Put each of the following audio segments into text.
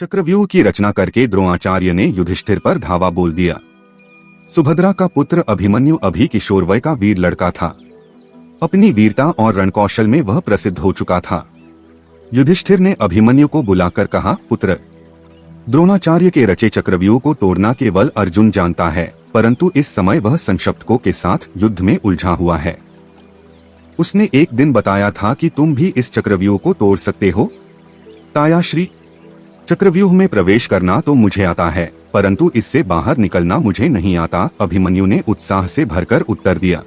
चक्रव्यूह की रचना करके द्रोणाचार्य ने युधिष्ठिर पर धावा बोल दिया। सुभद्रा का पुत्र अभिमन्यु अभी किशोर वय का वीर लड़का था। अपनी वीरता और रणकौशल में वह प्रसिद्ध हो चुका था। युधिष्ठिर ने अभिमन्यु को बुलाकर कहा, पुत्र, द्रोणाचार्य के रचे चक्रव्यूह को तोड़ना केवल अर्जुन जानता है, परंतु इस समय वह संशप्तकों के साथ युद्ध में उलझा हुआ है। उसने एक दिन बताया था कि तुम भी इस चक्रव्यूह को तोड़ सकते हो। तायाश्री, चक्रव्यूह में प्रवेश करना तो मुझे आता है, परंतु इससे बाहर निकलना मुझे नहीं आता, अभिमन्यु ने उत्साह से भरकर उत्तर दिया।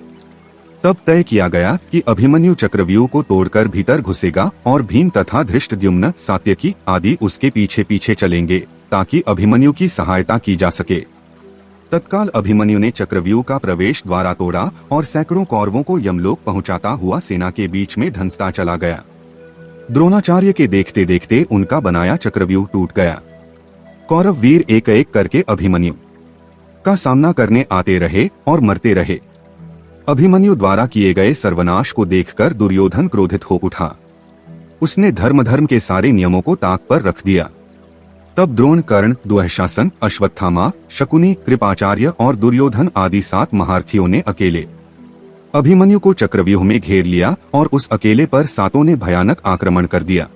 तब तय किया गया कि अभिमन्यु चक्रव्यूह को तोड़कर भीतर घुसेगा और भीम तथा धृष्टद्युम्न, सात्यकी आदि उसके पीछे पीछे चलेंगे ताकि अभिमन्यु की सहायता की जा सके। तत्काल अभिमन्यु ने चक्रव्यूह का प्रवेश द्वारा तोड़ा और सैकड़ों कौरवों को यमलोक पहुंचाता हुआ सेना के बीच में धंसता चला गया। द्रोणाचार्य के देखते देखते उनका बनाया चक्रव्यूह टूट गया। कौरव वीर एक एक करके अभिमन्यु का सामना करने आते रहे और मरते रहे। अभिमन्यु द्वारा किए गए सर्वनाश को देखकर दुर्योधन क्रोधित हो उठा। उसने धर्म के सारे नियमों को ताक पर रख दिया। तब द्रोण, कर्ण, दुःशासन, अश्वत्थामा, शकुनी, कृपाचार्य और दुर्योधन आदि 7 महारथियों ने अकेले अभिमन्यु को चक्रव्यूह में घेर लिया और उस अकेले पर 7 ने भयानक आक्रमण कर दिया।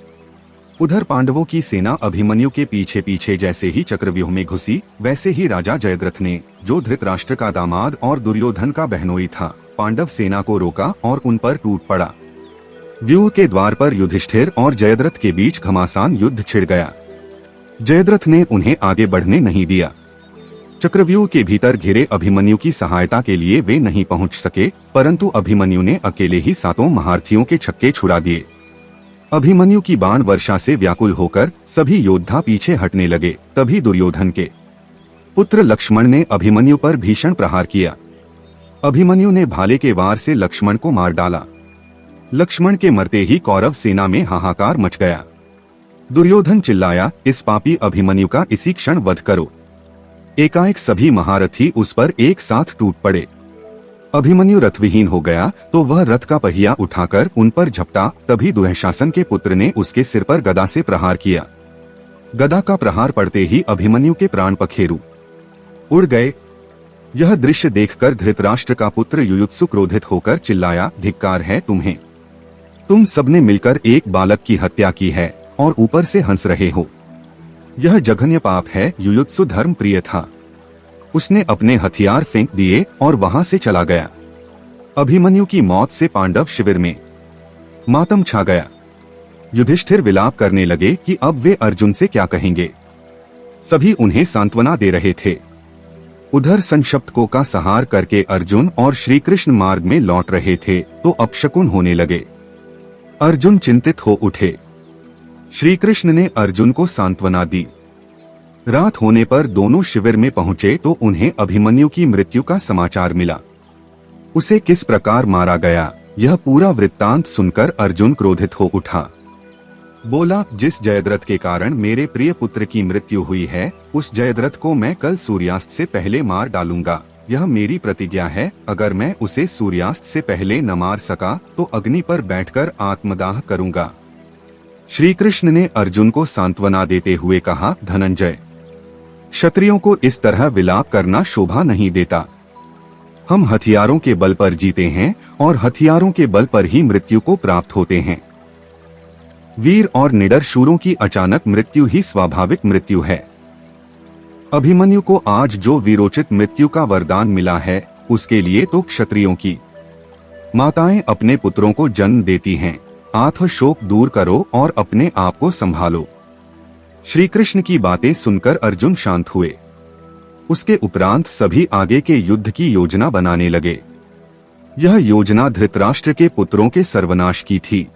उधर पांडवों की सेना अभिमन्यु के पीछे पीछे जैसे ही चक्रव्यूह में घुसी, वैसे ही राजा जयद्रथ ने, जो धृतराष्ट्र का दामाद और दुर्योधन का बहनोई था, पांडव सेना को रोका और उन पर टूट पड़ा। व्यूह के द्वार पर युधिष्ठिर और जयद्रथ के बीच घमासान युद्ध छिड़ गया। जयद्रथ ने उन्हें आगे बढ़ने नहीं दिया। चक्रव्यूह के भीतर घिरे अभिमन्यु की सहायता के लिए वे नहीं पहुंच सके, परंतु अभिमन्यु ने अकेले ही 7 महारथियों के छक्के छुड़ा दिए। अभिमन्यु की बाण वर्षा से व्याकुल होकर सभी योद्धा पीछे हटने लगे। तभी दुर्योधन के पुत्र लक्ष्मण ने अभिमन्यु पर भीषण प्रहार किया। अभिमन्यु ने भाले के वार से लक्ष्मण को मार डाला। लक्ष्मण के मरते ही कौरव सेना में हाहाकार मच गया। दुर्योधन चिल्लाया, इस पापी अभिमन्यु का इसी क्षण वध करो। एकाएक सभी महारथी उस पर एक साथ टूट पड़े। अभिमन्यु रथविहीन हो गया तो वह रथ का पहिया उठाकर उन पर झपटा। तभी दुःशासन के पुत्र ने उसके सिर पर गदा से प्रहार किया। गदा का प्रहार पड़ते ही अभिमन्यु के प्राण पखेरु उड़ गए। यह दृश्य देखकर धृतराष्ट्र का पुत्र युयुत्सु क्रोधित होकर चिल्लाया, धिक्कार है तुम्हें, तुम सबने मिलकर एक बालक की हत्या की है और ऊपर से हंस रहे हो। यह जघन्य पाप है। युयुत्सु धर्म प्रिय था। उसने अपने हथियार फेंक दिए और वहां से चला गया। अभिमन्यु की मौत से पांडव शिविर में मातम छा गया। युधिष्ठिर विलाप करने लगे कि अब वे अर्जुन से क्या कहेंगे। सभी उन्हें सांत्वना दे रहे थे। उधर संशप्तकों का संहार करके अर्जुन और श्री कृष्ण मार्ग में लौट रहे थे तो अपशकुन होने लगे। अर्जुन चिंतित हो उठे। श्री कृष्ण ने अर्जुन को सांत्वना दी। रात होने पर दोनों शिविर में पहुंचे तो उन्हें अभिमन्यु की मृत्यु का समाचार मिला। उसे किस प्रकार मारा गया, यह पूरा वृत्तांत सुनकर अर्जुन क्रोधित हो उठा। बोला, जिस जयद्रथ के कारण मेरे प्रिय पुत्र की मृत्यु हुई है, उस जयद्रथ को मैं कल सूर्यास्त से पहले मार डालूंगा। यह मेरी प्रतिज्ञा है। अगर मैं उसे सूर्यास्त से पहले न मार सका तो अग्नि पर बैठकर आत्मदाह करूंगा। श्री कृष्ण ने अर्जुन को सांत्वना देते हुए कहा, धनंजय, क्षत्रियों को इस तरह विलाप करना शोभा नहीं देता। हम हथियारों के बल पर जीते हैं और हथियारों के बल पर ही मृत्यु को प्राप्त होते हैं। वीर और निडर शूरों की अचानक मृत्यु ही स्वाभाविक मृत्यु है। अभिमन्यु को आज जो वीरोचित मृत्यु का वरदान मिला है, उसके लिए तो क्षत्रियों की माताएं अपने पुत्रों को जन्म देती हैं। आत्म शोक दूर करो और अपने आप को संभालो। श्री कृष्ण की बातें सुनकर अर्जुन शांत हुए। उसके उपरांत सभी आगे के युद्ध की योजना बनाने लगे। यह योजना धृतराष्ट्र के पुत्रों के सर्वनाश की थी।